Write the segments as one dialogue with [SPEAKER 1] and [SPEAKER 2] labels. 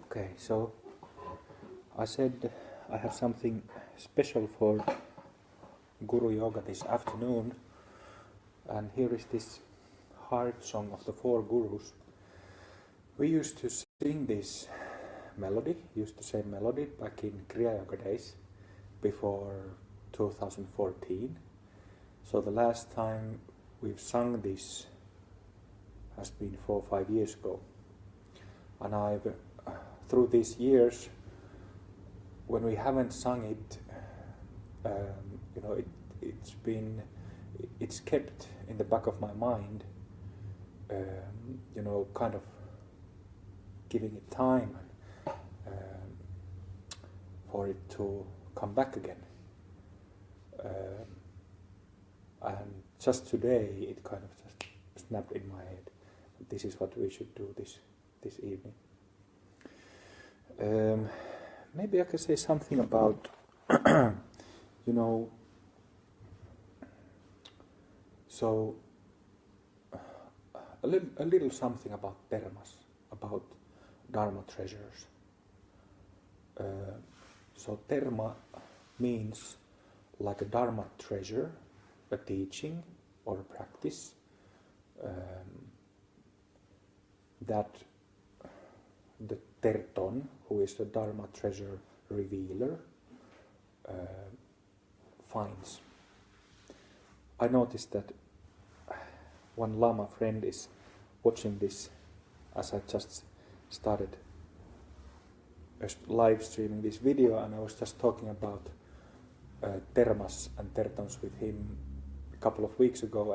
[SPEAKER 1] Okay, so I said I have something special for Guru Yoga this afternoon, and here is this Heartsong of the Four Gurus. We used to sing this melody, used to say melody back in Kriya Yoga days before 2014. So the last time we've sung this has been 4 or 5 years ago. And I've, through these years, when we haven't sung it, it's kept in the back of my mind, kind of giving it time for it to come back again. And just today, it kind of just snapped in my head. This is what we should do this evening. Maybe I could say something about, so a little something about dharmas, about dharma treasures. So dharma means like a dharma treasure, a teaching or a practice that the Terton, who is the Dharma treasure revealer, finds. I noticed that one Lama friend is watching this as I just started live streaming this video, and I was just talking about Termas and Tertons with him a couple of weeks ago,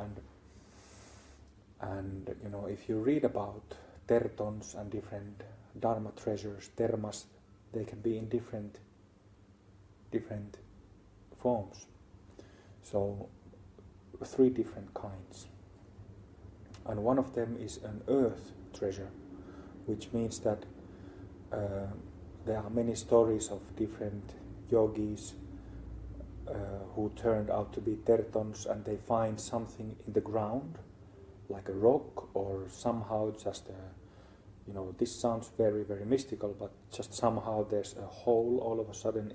[SPEAKER 1] and if you read about Tertons and different Dharma treasures, Termas, they can be in different forms. So 3 different kinds. And one of them is an earth treasure, which means that there are many stories of different yogis who turned out to be Tertons, and they find something in the ground, like a rock, or somehow just this sounds very, very mystical, but just somehow there's a hole all of a sudden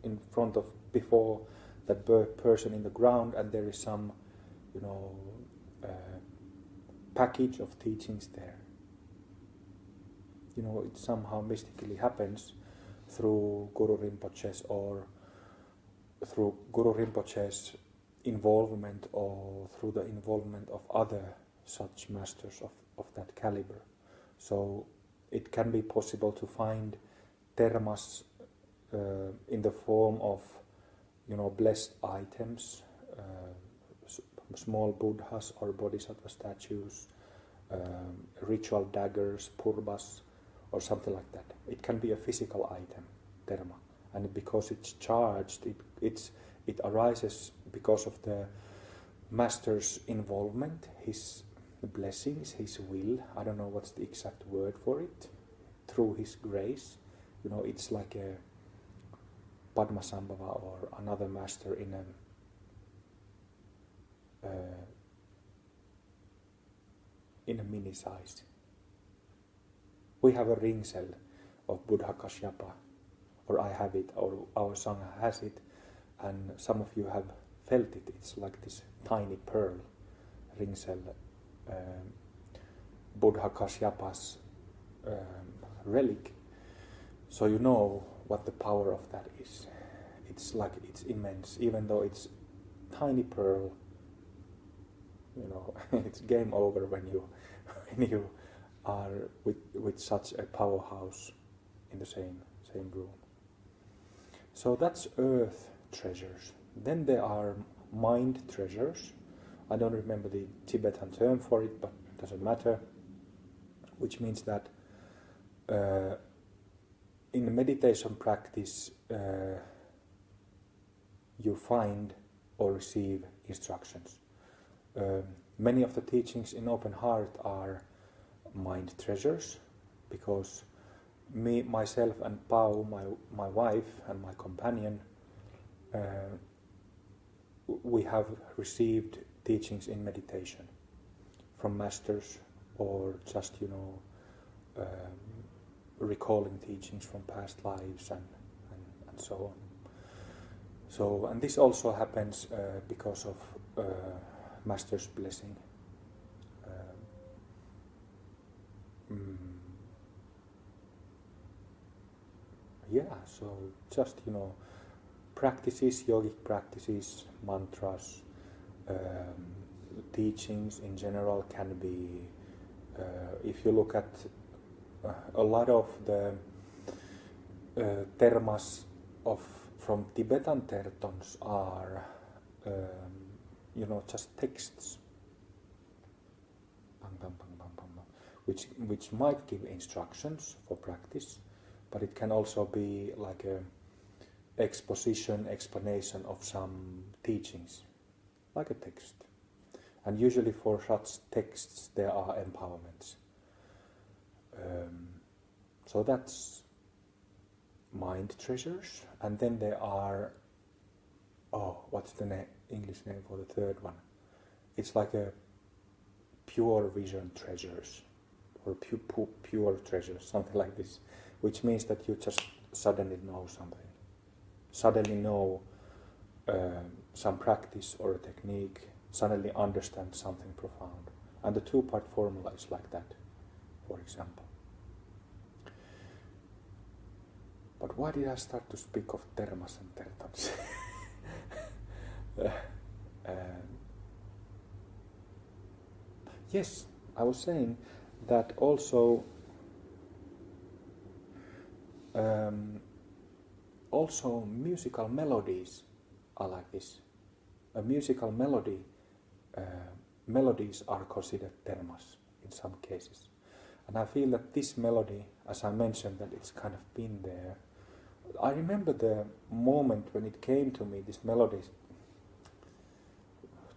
[SPEAKER 1] in front of, before that person in the ground, and there is some, package of teachings there. It somehow mystically happens through Guru Rinpoche's involvement, or through the involvement of other such masters of that caliber. So it can be possible to find termas in the form of, blessed items, small Buddhas or Bodhisattva statues, ritual daggers, purbas, or something like that. It can be a physical item, terma, and because it's charged, it arises because of the master's involvement, his blessings, his will. I don't know what's the exact word for it. Through his grace, it's like a Padmasambhava or another master in a mini size. We have a ring cell of Buddha Kashyapa, or I have it, or our Sangha has it, and some of you have felt it. It's like this tiny pearl ring cell, Buddha Kashyapa's relic. So you know what the power of that is. It's immense, even though it's tiny pearl. It's game over when you are with such a powerhouse in the same room. So that's earth treasures. Then there are mind treasures. I don't remember the Tibetan term for it, but it doesn't matter. Which means that in the meditation practice, you find or receive instructions. Many of the teachings in Open Heart are mind treasures, because myself and Pau, my wife and my companion, we have received teachings in meditation from masters, or just recalling teachings from past lives and so on. So, and this also happens because of master's blessing. So just practices, yogic practices, mantras, teachings in general can be, if you look at a lot of the termas from Tibetan tertons are just texts, bang, bang, bang, bang, bang, bang, which might give instructions for practice, but it can also be like a explanation of some teachings, like a text. And usually for such texts there are empowerments. So that's mind treasures. And then there are, what's the English name for the third one? It's like a pure vision treasures, or pure treasures, something like this, which means that you just suddenly know something, suddenly know some practice or a technique, suddenly understand something profound. And the two-part formula is like that, for example. But why did I start to speak of termas and tertons? Yes, I was saying that also musical melodies are like this. A musical melody, melodies are considered termas in some cases. And I feel that this melody, as I mentioned, that it's kind of been there. I remember the moment when it came to me, this melody,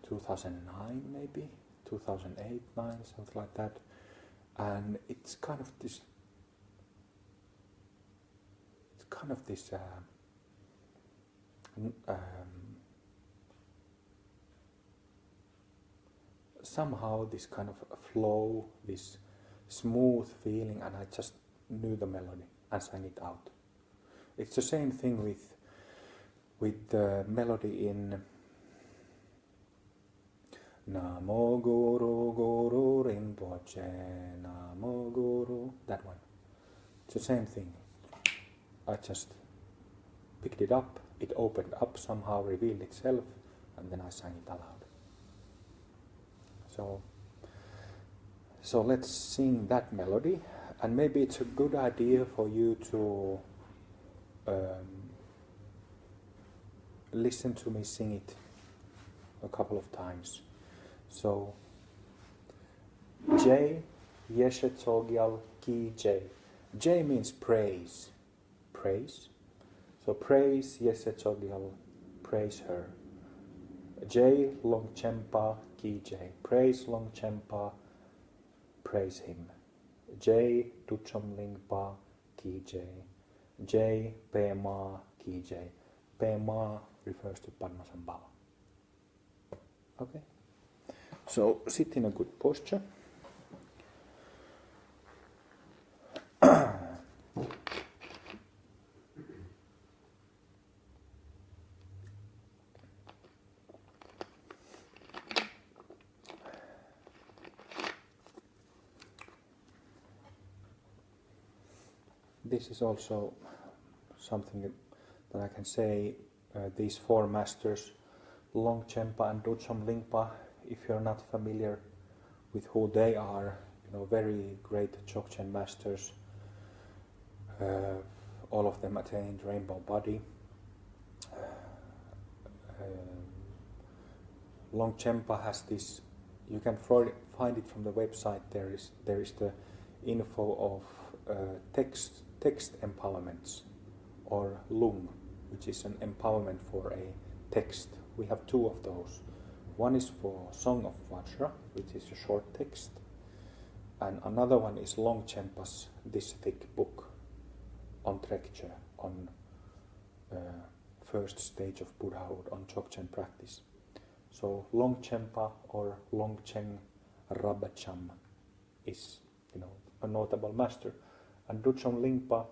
[SPEAKER 1] 2009 maybe, 2008, 9, something like that. And it's kind of this somehow this kind of flow, this smooth feeling, and I just knew the melody and sang it out. It's the same thing with the melody in Namo Guru Guru Rinpoche, Namo Guru, that one. It's the same thing. I just picked it up, it opened up somehow, revealed itself, and then I sang it aloud. So let's sing that melody, and maybe it's a good idea for you to listen to me sing it a couple of times. So, Jai Yeshe Tsogyal Ki Jai. Jai means praise. Praise. So praise Yeshe Tsogyal, praise her. Jai Longchenpa Ki Jai. Praise Longchenpa, praise him. Jai Tucham Lingpa Ki Jai. Jai Pema Ki Jai. Pema refers to Padmasambhava. Okay? So sit in a good posture. This is also something that I can say, these four masters, Longchenpa and Docham Lingpa, if you're not familiar with who they are, very great Dzogchen masters. All of them attained rainbow body. Longchenpa has this, you can find it from the website, there is the info of text empowerments, or lung, which is an empowerment for a text. We have two of those. One is for Song of Vajra, which is a short text, and another one is Longchenpa's this thick book on Trekche, on first stage of Buddhahood, on Dzogchen practice. So Longchenpa or Longchen Rabacham is, a notable master. And Duchom Lingpa,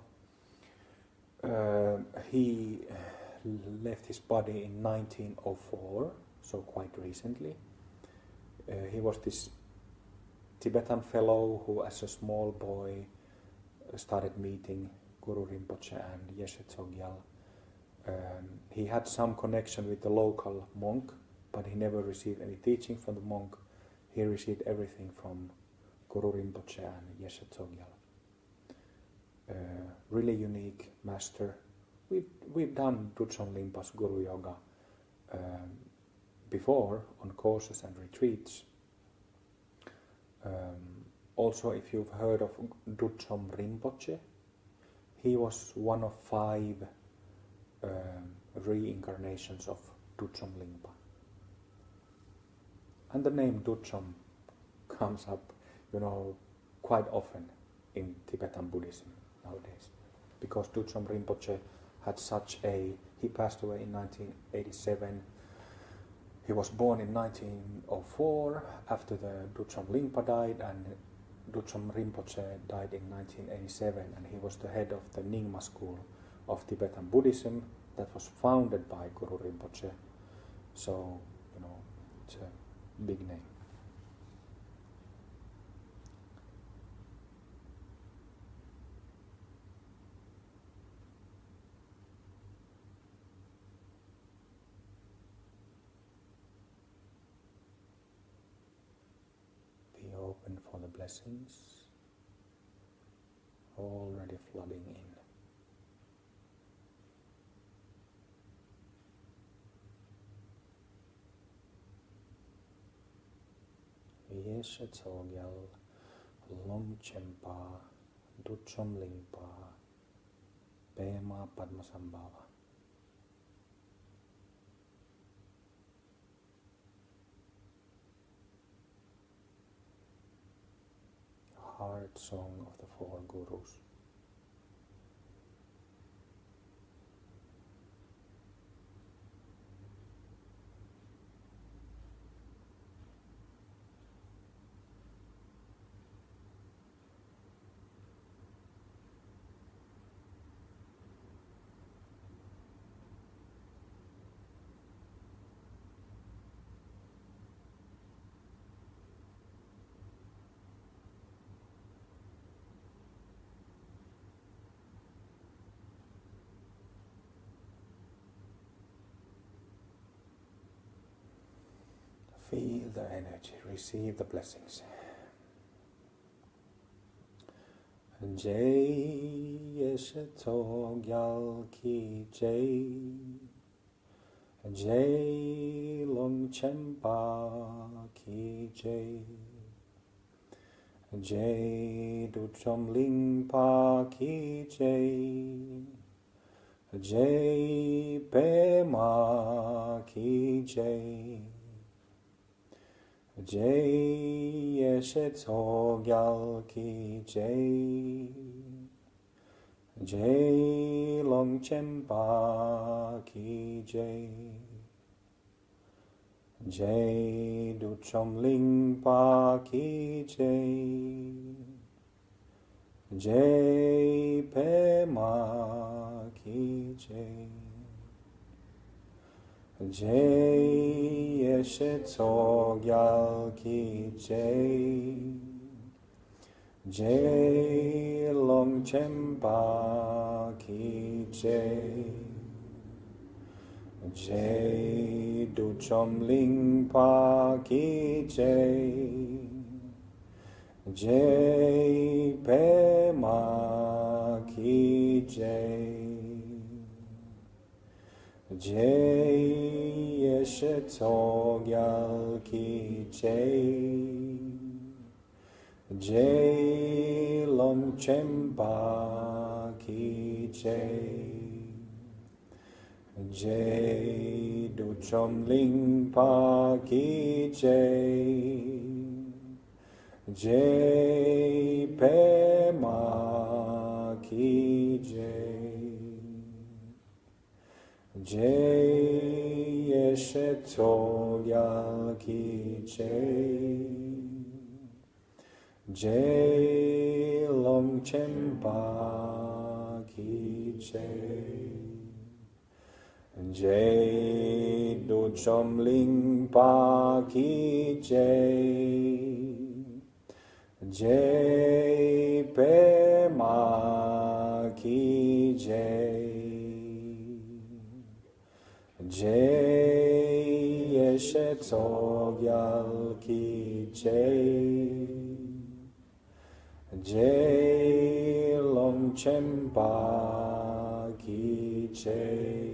[SPEAKER 1] he left his body in 1904, so quite recently. He was this Tibetan fellow who, as a small boy, started meeting Guru Rinpoche and Yeshe Tsogyal. He had some connection with the local monk, but he never received any teaching from the monk. He received everything from Guru Rinpoche and Yeshe Tsogyal. Really unique master. We've done Duchom Limpa's Guru Yoga before on courses and retreats. Also, if you've heard of Duchom Rinpoche, he was one of 5 reincarnations of Duchom Lingpa. And the name Duchom comes up, quite often in Tibetan Buddhism nowadays, because Duchom Rinpoche had he passed away in 1987. He was born in 1904 after the Duchom Lingpa died, and Duchom Rinpoche died in 1987, and he was the head of the Nyingma school of Tibetan Buddhism that was founded by Guru Rinpoche. So, it's a big name. Be open for the blessings already flooding in. Yeshe Tsogyal, Longchenpa, Duchom Lingpa, Pema Padmasambhava. Heartsong of the 4 Gurus. Feel the energy, receive the blessings. Jai Yeshe Tsogyal Ki Jai, Jai Longchenpa Ki Jai, Jai Duchom Lingpa Ki Jai, Jai Pema Ki Jai, Jai Yeshe Tsogyal Ki Jai, Jai Longchenpa Ki Jai, Jai Duchom Lingpa Ki Jai, Jai Pema Ki Jai, Jai Yeshe Tsogyal Ki Jai, Jai Longchenpa Ki Jai, Jai Duchom Lingpa Ki Jai, Jai Pema Ki Jai, Jai Yeshe Tsogyal Ki Jai, Jai Longchenpa Ki Jai, Jai Duchom Lingpa Ki Jai, Jai Pema Ki Jai, Jai Yeshe Tsogyal Ki Jai, Jai Longchenpa Ki Jai. Jai Dochom Lingpa Ki Jai. Jai Pema Ki Jai. Jai Yeshe Tsogyal Ki Jai. Jai Longchenpa Ki Jai.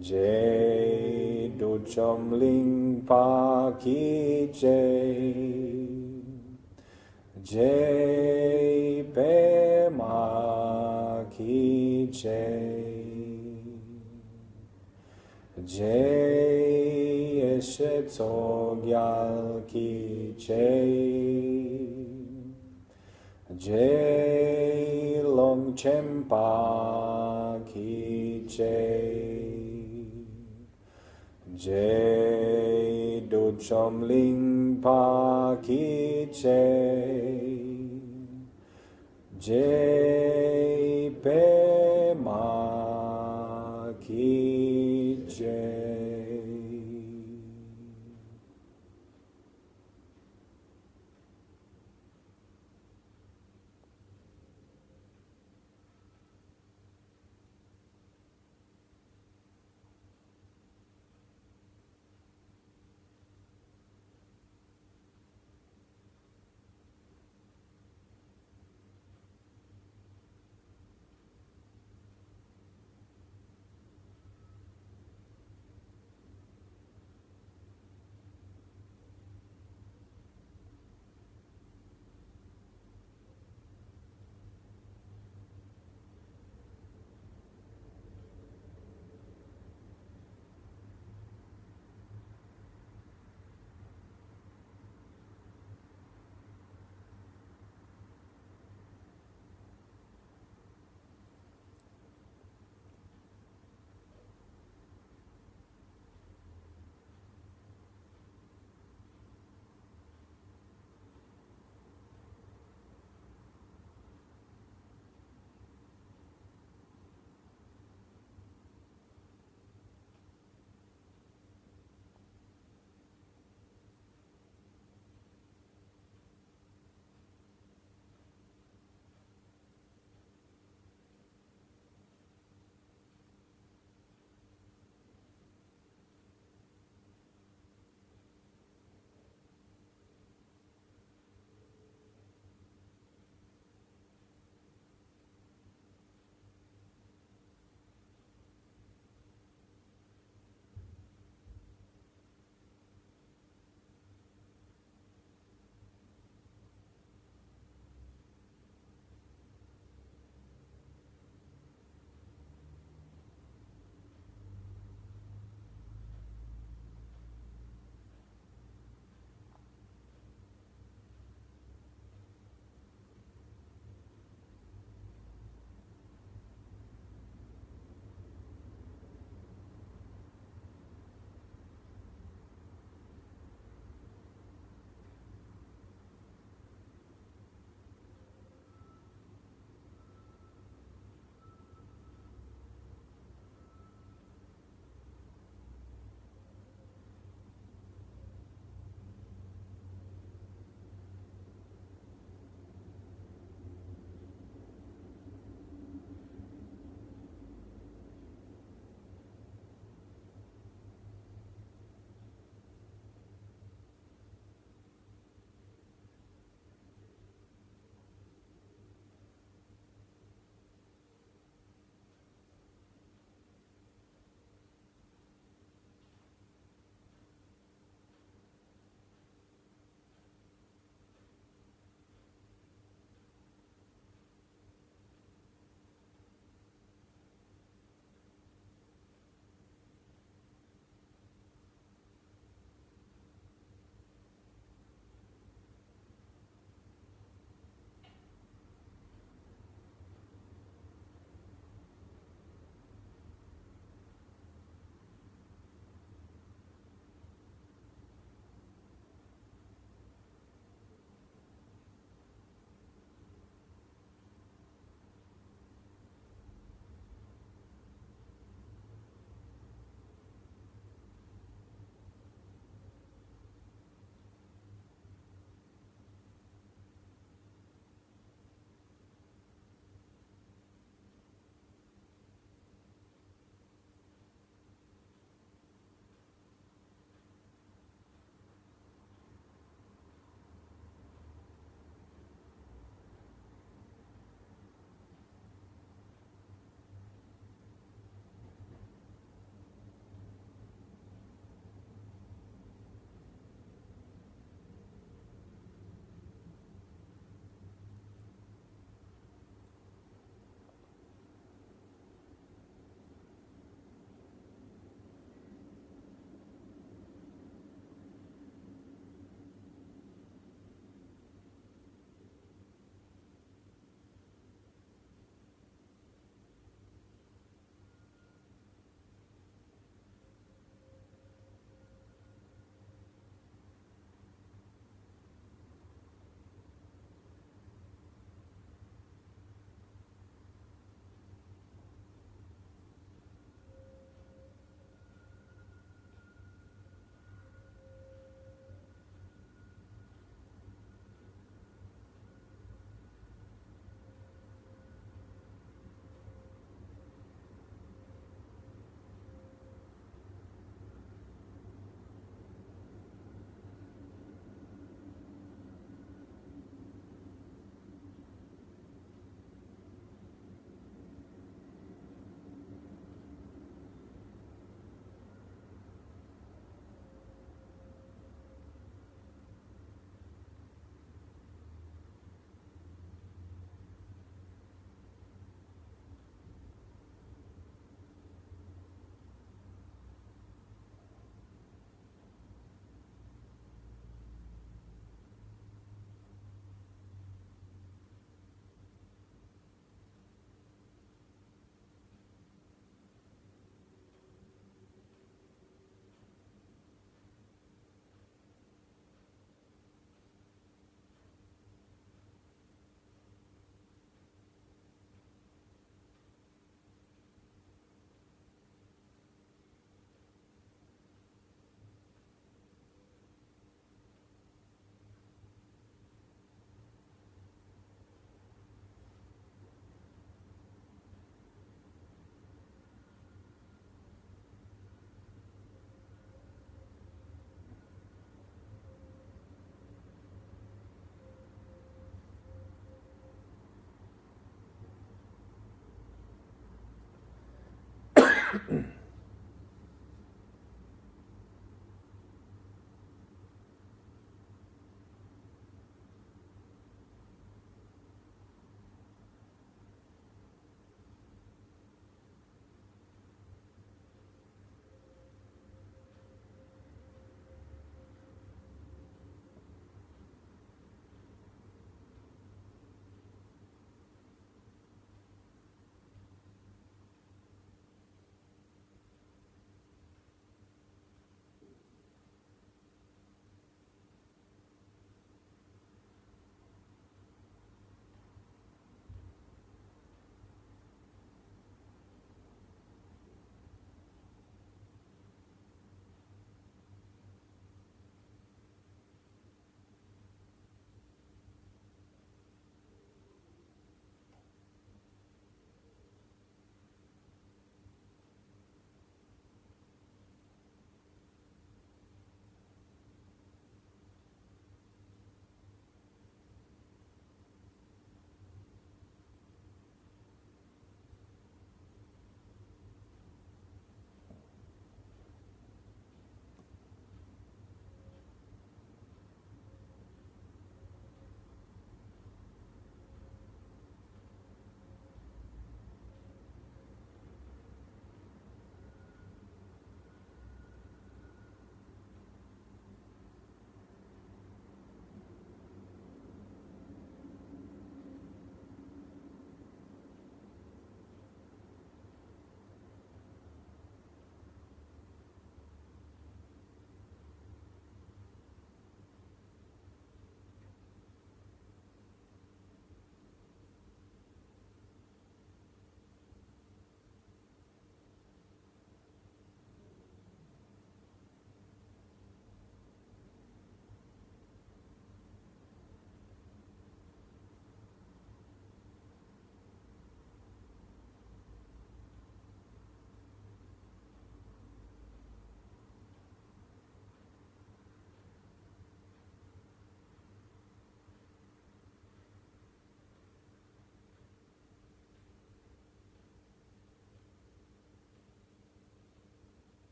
[SPEAKER 1] Jai Dochom Lingpa Ki Jai. Jai Pema Ki Jai. Jai Eshe Tsogyal Ki Jai. Jai Longchenpa Ki Jai. Jai Dochom Lingpa Ki Jai. Jai Pema Ki Jai.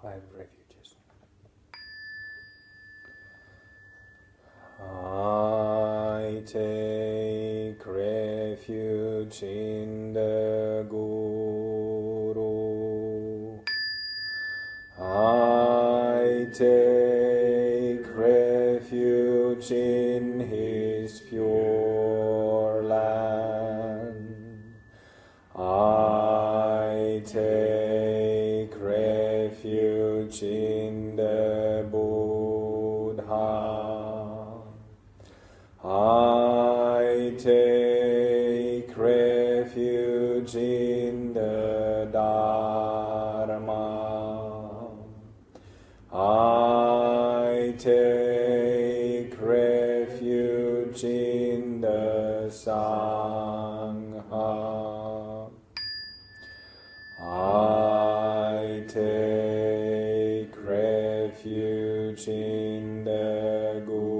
[SPEAKER 1] 5 refuges. I take refuge in the Guru. I take refuge in his pure land. I take refuge in the Buddha. I take refuge in the Dharma. I take refuge in the Sangha. I take refuge in the Guru.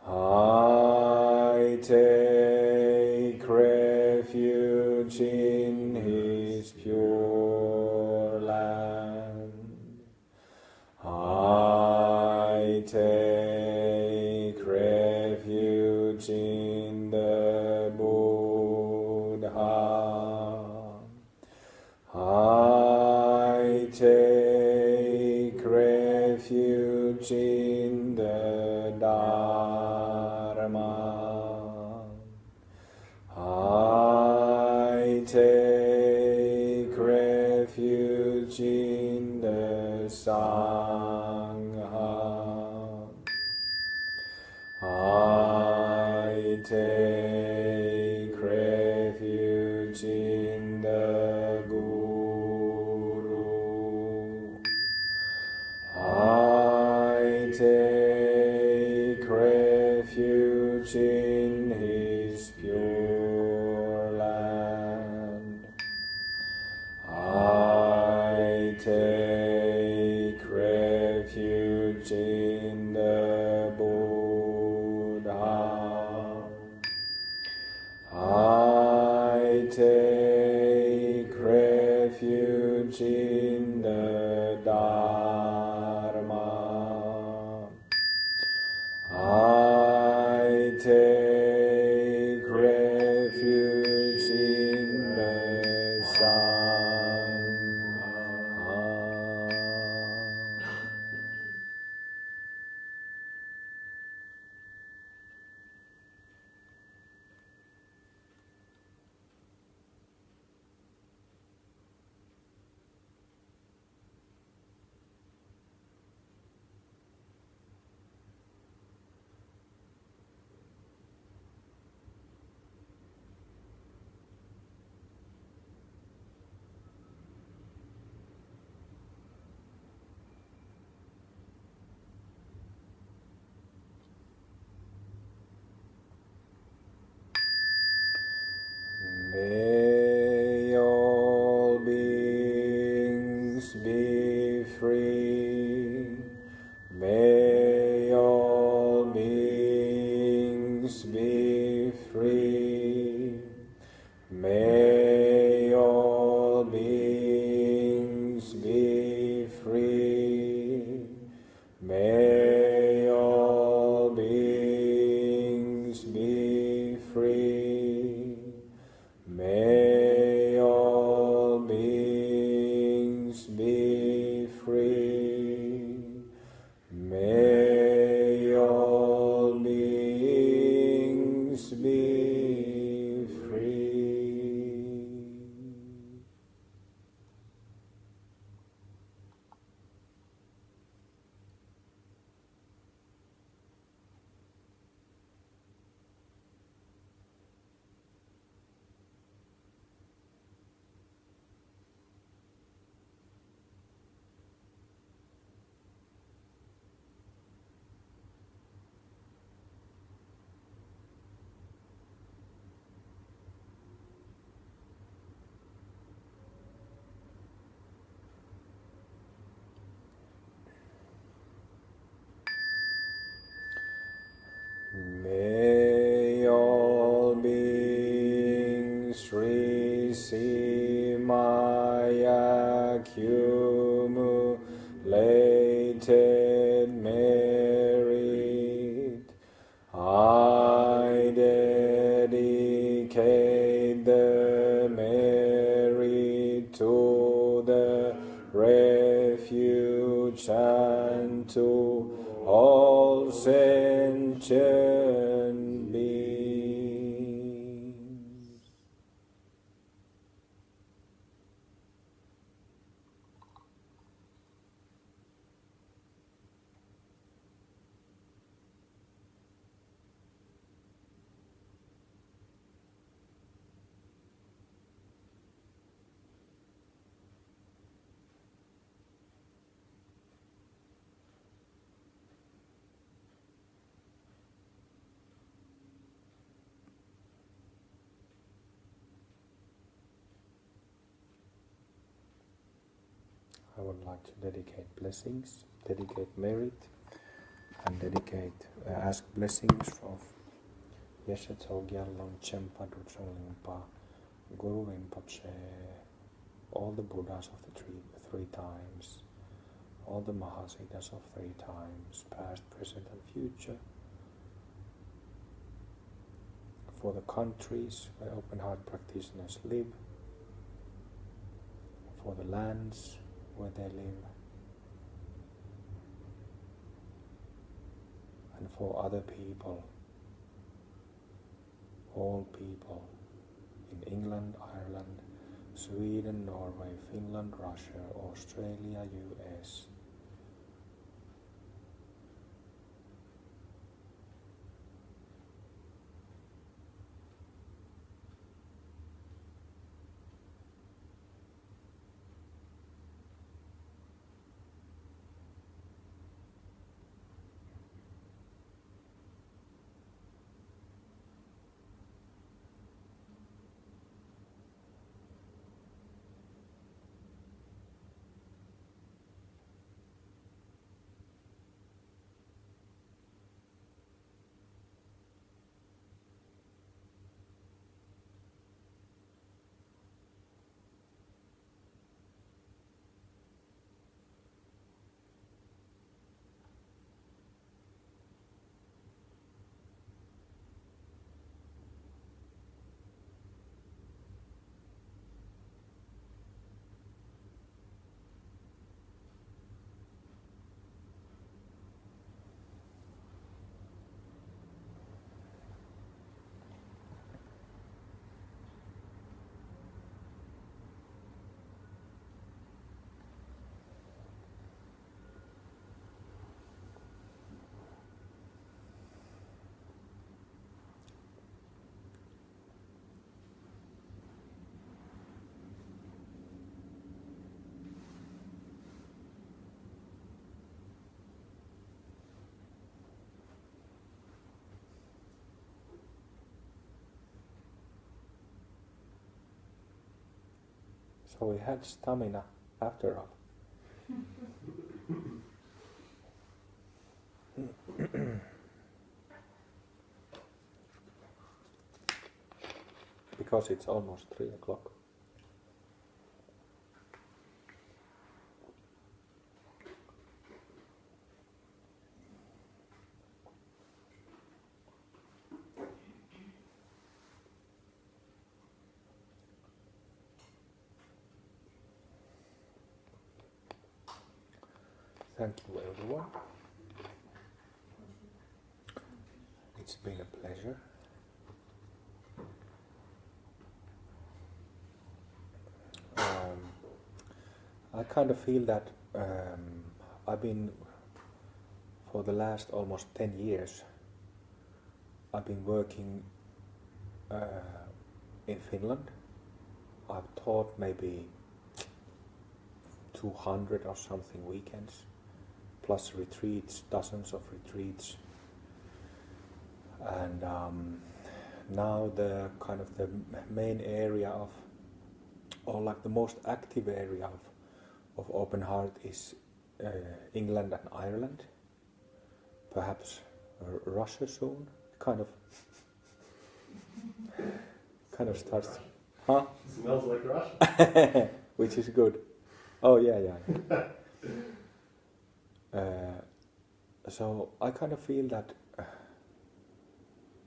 [SPEAKER 1] I take refuge in his pure land. I take refuge in the Buddha. I take refuge in the Dharma. I take refuge in the Sangha. I take refuge in the Guru. I take refuge in his pure land. I take refuge in the Buddha. I take refuge in the Dharma. I take refuge in the Sangha. May all beings be free. May all beings be free. May all beings be free. May all beings be free. May all beings be free. May all beings be free. May all beings receive my merit. I dedicate the merit to the refuge and to all sentient beings. I would like to dedicate blessings, dedicate merit, and ask blessings of Yeshe Gyalong Chempa Dutsong Limpa, Guru Rinpoche, all the Buddhas of the three times, all the Mahasiddhas of 3 times, past, present, and future, for the countries where open heart practitioners live, for the lands where they live, and for other people, all people in England, Ireland, Sweden, Norway, Finland, Russia, Australia, US. So we had stamina after all. Because it's almost 3 o'clock. Thank you, everyone. It's been a pleasure. I kind of feel that I've been, for the last almost 10 years, I've been working in Finland. I've taught maybe 200 or something weekends, plus retreats, dozens of retreats. And now the kind of the main area of, or like the most active area of open heart is England and Ireland, perhaps Russia soon, kind of starts, huh?
[SPEAKER 2] Smells like Russia.
[SPEAKER 1] Which is good. Oh yeah. So I kind of feel that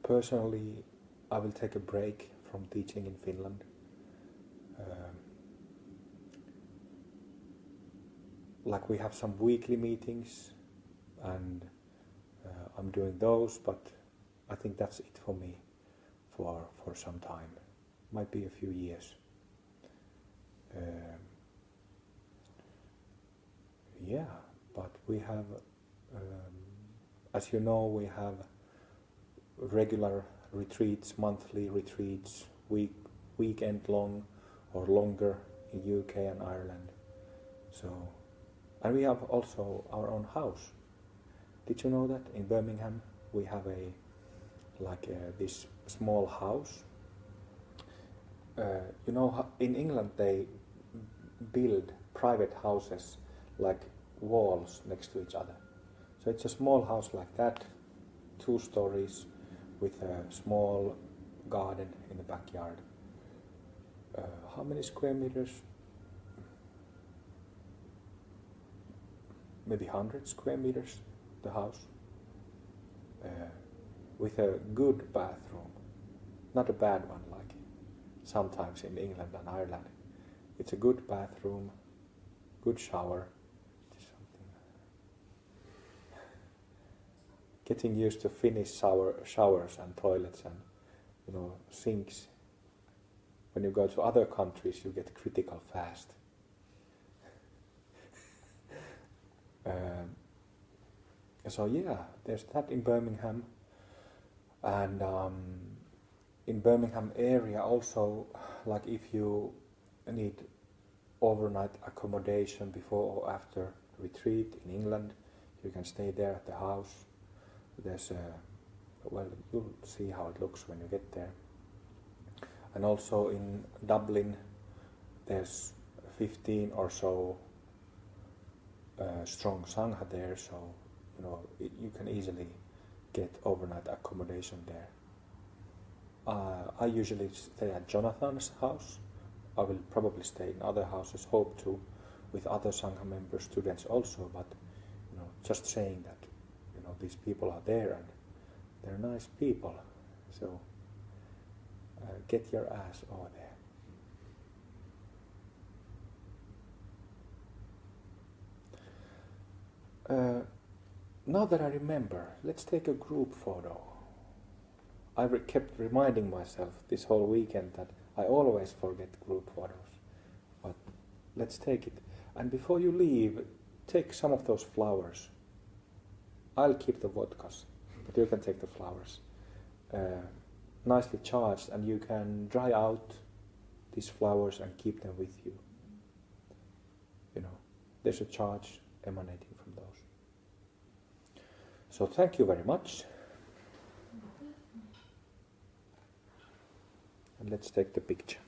[SPEAKER 1] personally I will take a break from teaching in Finland. Like we have some weekly meetings and I'm doing those, but I think that's it for me for some time. Might be a few years. Yeah, but we have, as you know, we have regular retreats, monthly retreats, weekend long or longer in UK and Ireland. So, and we have also our own house. Did you know that in Birmingham we have this small house? You know, in England they build private houses like walls next to each other. So it's a small house like that, 2 stories with a small garden in the backyard. How many square meters? Maybe 100 square meters, the house. With a good bathroom. Not a bad one like sometimes in England and Ireland. It's a good bathroom, good shower. Getting used to Finnish showers and toilets and, you know, sinks. When you go to other countries, you get critical fast. So yeah, there's that in Birmingham, and in Birmingham area also, like if you need overnight accommodation before or after retreat in England, you can stay there at the house. There's well, you'll see how it looks when you get there. And also in Dublin, there's 15 or so strong Sangha there, so you know you can easily get overnight accommodation there. I usually stay at Jonathan's house. I will probably stay in other houses, hope to, with other Sangha members, students also, but you know, just saying that, you know, these people are there and they're nice people, so get your ass over there. Now that I remember, let's take a group photo. I kept reminding myself this whole weekend that I always forget group photos, but let's take it. And before you leave, take some of those flowers. I'll keep the vodkas, but you can take the flowers. Nicely charged, and you can dry out these flowers and keep them with you. You know, there's a charge emanating from those. So thank you very much. And let's take the picture.